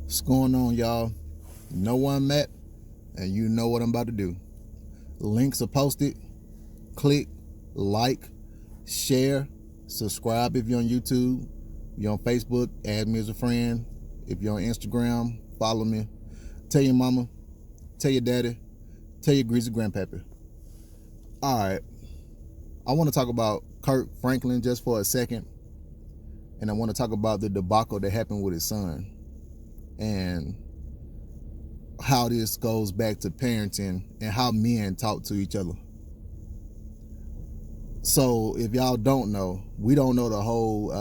What's going on, y'all? You know where I'm at, and you know what I'm about to do. Links are posted. Click, like, share, subscribe if you're on YouTube. If you're on Facebook, add me as a friend. If you're on Instagram, follow me. Tell your mama, tell your daddy, tell your greasy grandpappy. All right, I want to talk about Kirk Franklin just for a second, and I want to talk about the debacle that happened with his son and how this goes back to parenting and how men talk to each other. So if y'all don't know, we don't know the whole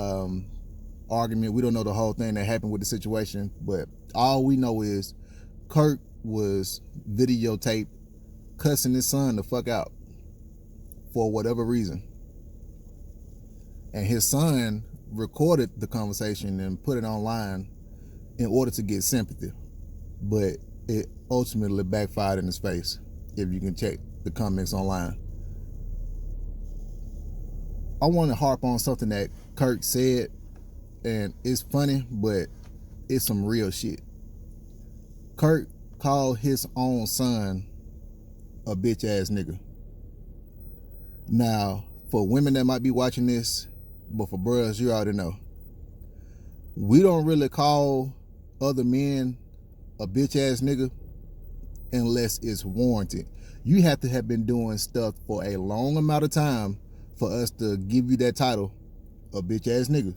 argument. We don't know the whole thing that happened with the situation, but all we know is Kirk was videotaped cussing his son the fuck out for whatever reason. And his son recorded the conversation and put it online in order to get sympathy. But it ultimately backfired in his face, if you can check the comments online. I want to harp on something that Kirk said, and it's funny, but it's some real shit. Kirk called his own son a bitch ass nigga. Now, for women that might be watching this, but for bros, you already know. We don't really call other men a bitch ass nigga unless it's warranted. You have to have been doing stuff for a long amount of time for us to give you that title, a bitch ass nigga,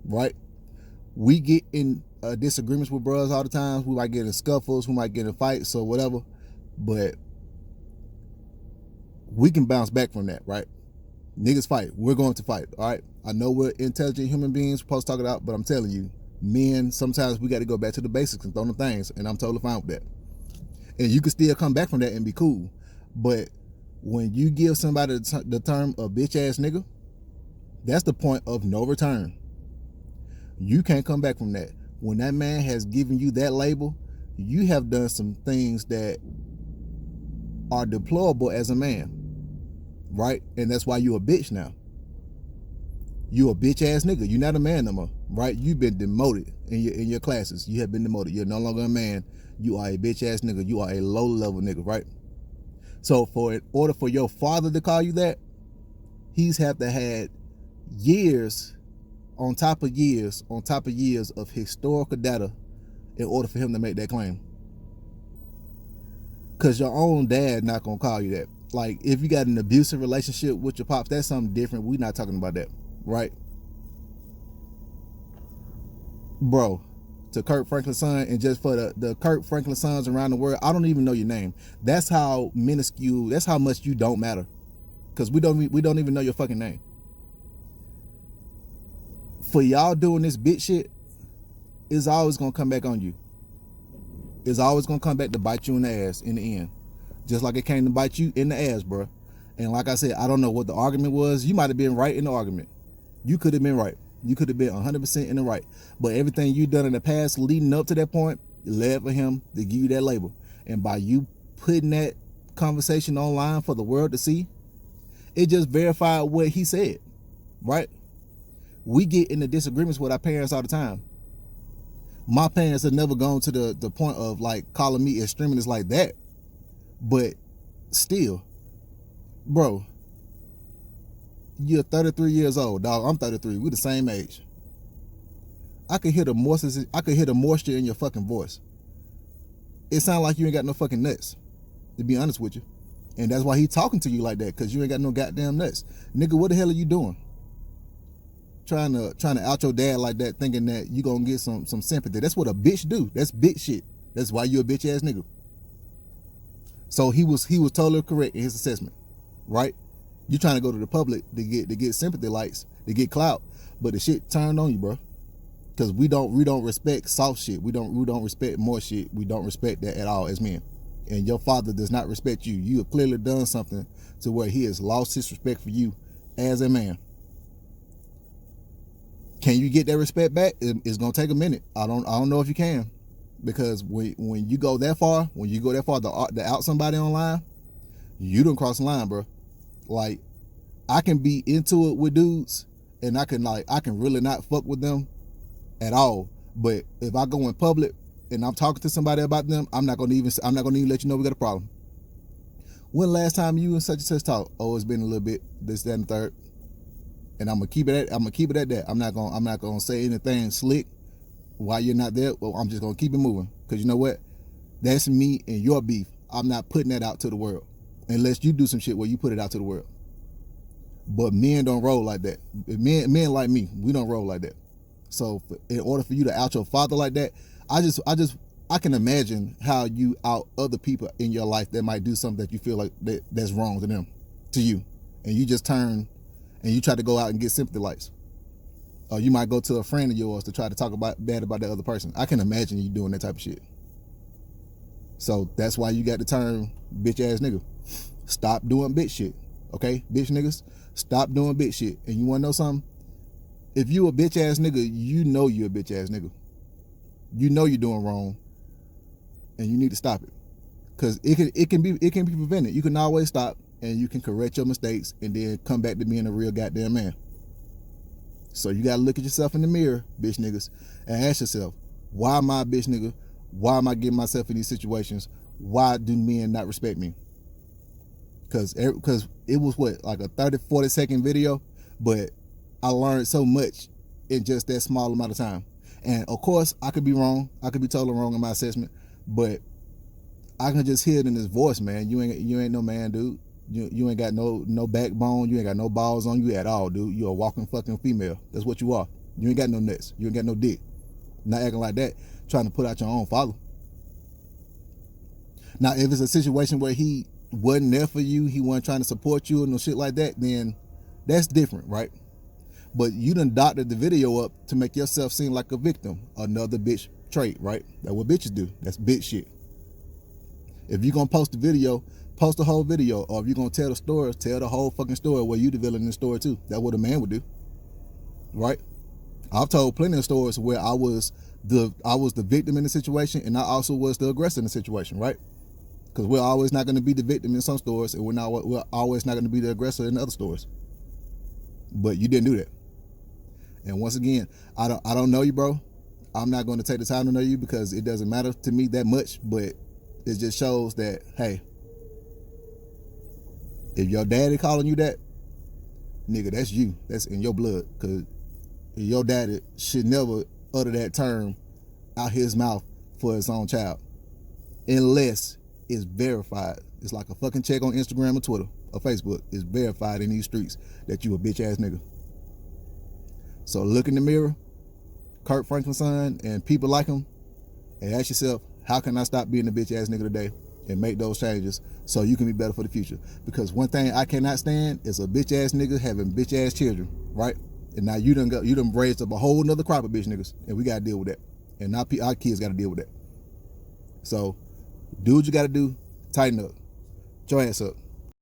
right? We get in disagreements with bros all the time. We might get in scuffles, we might get in fights or whatever, but we can bounce back from that, right? Niggas fight. We're going to fight, all right? I know we're intelligent human beings, we're supposed to talk it out, but I'm telling you, men, sometimes we got to go back to the basics and throw them things, and I'm totally fine with that. And you can still come back from that and be cool. But when you give somebody the term a bitch ass nigga, that's the point of no return. You can't come back from that. When that man has given you that label, you have done some things that are deplorable as a man, right? And that's why you a bitch now. You a bitch ass nigga. You're not a man no more, right? You've been demoted in your classes. You have been demoted. You're no longer a man. You are a bitch ass nigga. You are a low level nigga, right? So in order for your father to call you that, he's have to had years on top of years on top of years of historical data in order for him to make that claim. Cause your own dad not gonna call you that. Like, if you got an abusive relationship with your pops, that's something different. We're not talking about that, right? Bro, to Kirk Franklin's son, and just for the Kirk Franklin sons around the world, I don't even know your name. That's how minuscule, that's how much you don't matter. Cause we don't even know your fucking name. For y'all doing this bitch shit, it's always gonna come back on you. It's always gonna come back to bite you in the ass in the end. Just like it came to bite you in the ass, bro. And like I said, I don't know what the argument was. You might have been right in the argument. You could have been right. You could have been 100% in the right. But everything you done in the past leading up to that point led for him to give you that label. And by you putting that conversation online for the world to see, it just verified what he said, right? We get into disagreements with our parents all the time. My parents have never gone to the point of like calling me extremist like that. But still, bro, you're 33 years old, dog. I'm 33. We're the same age. I could hear the moisture in your fucking voice. It sounds like you ain't got no fucking nuts, to be honest with you. And that's why he talking to you like that, because you ain't got no goddamn nuts. Nigga, what the hell are you doing? Trying to out your dad like that, thinking that you gonna get some sympathy. That's what a bitch do. That's bitch shit. That's why you a bitch ass nigga. So he was totally correct in his assessment, right? You trying to go to the public to get sympathy likes, to get clout, but the shit turned on you, bro. Because we don't respect soft shit. We don't respect more shit. We don't respect that at all as men. And your father does not respect you. You have clearly done something to where he has lost his respect for you as a man. Can you get that respect back? It's gonna take a minute. I don't know if you can, because when you go that far, to out somebody online, you don't cross the line, bro. Like, I can be into it with dudes, and I can really not fuck with them at all. But if I go in public and I'm talking to somebody about them, I'm not gonna even let you know we got a problem. When last time you and such and such talk? Oh, it's been a little bit, this, that, and the third. And I'm gonna keep it at that. I'm not gonna say anything slick while you're not there. Well, I'm just gonna keep it moving. Cause you know what? That's me and your beef. I'm not putting that out to the world. Unless you do some shit where you put it out to the world. But men don't roll like that. Men like me, we don't roll like that. So in order for you to out your father like that, I can imagine how you out other people in your life that might do something that you feel like that's wrong to them, to you. And you just turn and you try to go out and get sympathy likes. Or you might go to a friend of yours to try to talk bad about the other person. I can imagine you doing that type of shit. So that's why you got the term bitch ass nigga. Stop doing bitch shit. Okay? Bitch niggas, stop doing bitch shit. And you wanna know something? If you a bitch ass nigga, you know you a bitch ass nigga. You know you're doing wrong. And you need to stop it. Cause it can be prevented. You can always stop and you can correct your mistakes and then come back to being a real goddamn man. So you gotta look at yourself in the mirror, bitch niggas, and ask yourself, why am I a bitch nigga? Why am I getting myself in these situations? Why do men not respect me? Cause it was what, like a 30, 40-second video, but I learned so much in just that small amount of time. And of course, I could be wrong. I could be totally wrong in my assessment, but I can just hear it in his voice, man. You ain't no man, dude. You ain't got no backbone. You ain't got no balls on you at all, dude. You're a walking fucking female. That's what you are. You ain't got no nuts. You ain't got no dick. Not acting like that, trying to put out your own father. Now, if it's a situation where he wasn't there for you, he wasn't trying to support you and no shit like that, then that's different, right? But you done doctored the video up to make yourself seem like a victim. Another bitch trait, right? That's what bitches do. That's bitch shit. If you're gonna post the video, post the whole video. Or if you're gonna tell the story, tell the whole fucking story where you developing the story too. That's what a man would do, right? I've told plenty of stories where I was the victim in the situation, and I also was the aggressor in the situation, right? Because we're always not going to be the victim in some stories, and we're always not going to be the aggressor in other stories. But you didn't do that. And once again, I don't know you, bro. I'm not going to take the time to know you because it doesn't matter to me that much, but it just shows that, hey, if your daddy calling you that, nigga, that's you. That's in your blood. Because your daddy should never utter that term out his mouth for his own child. Unless it's verified. It's like a fucking check on Instagram or Twitter or Facebook. It's verified in these streets that you a bitch ass nigga. So look in the mirror, Kirk Franklin son, and people like him, and ask yourself, how can I stop being a bitch ass nigga today and make those changes so you can be better for the future? Because one thing I cannot stand is a bitch ass nigga having bitch ass children, right? And now you done raised up a whole nother crop of bitch niggas, and we gotta deal with that. And now our kids gotta deal with that. So do what you gotta do, tighten up, get your ass up.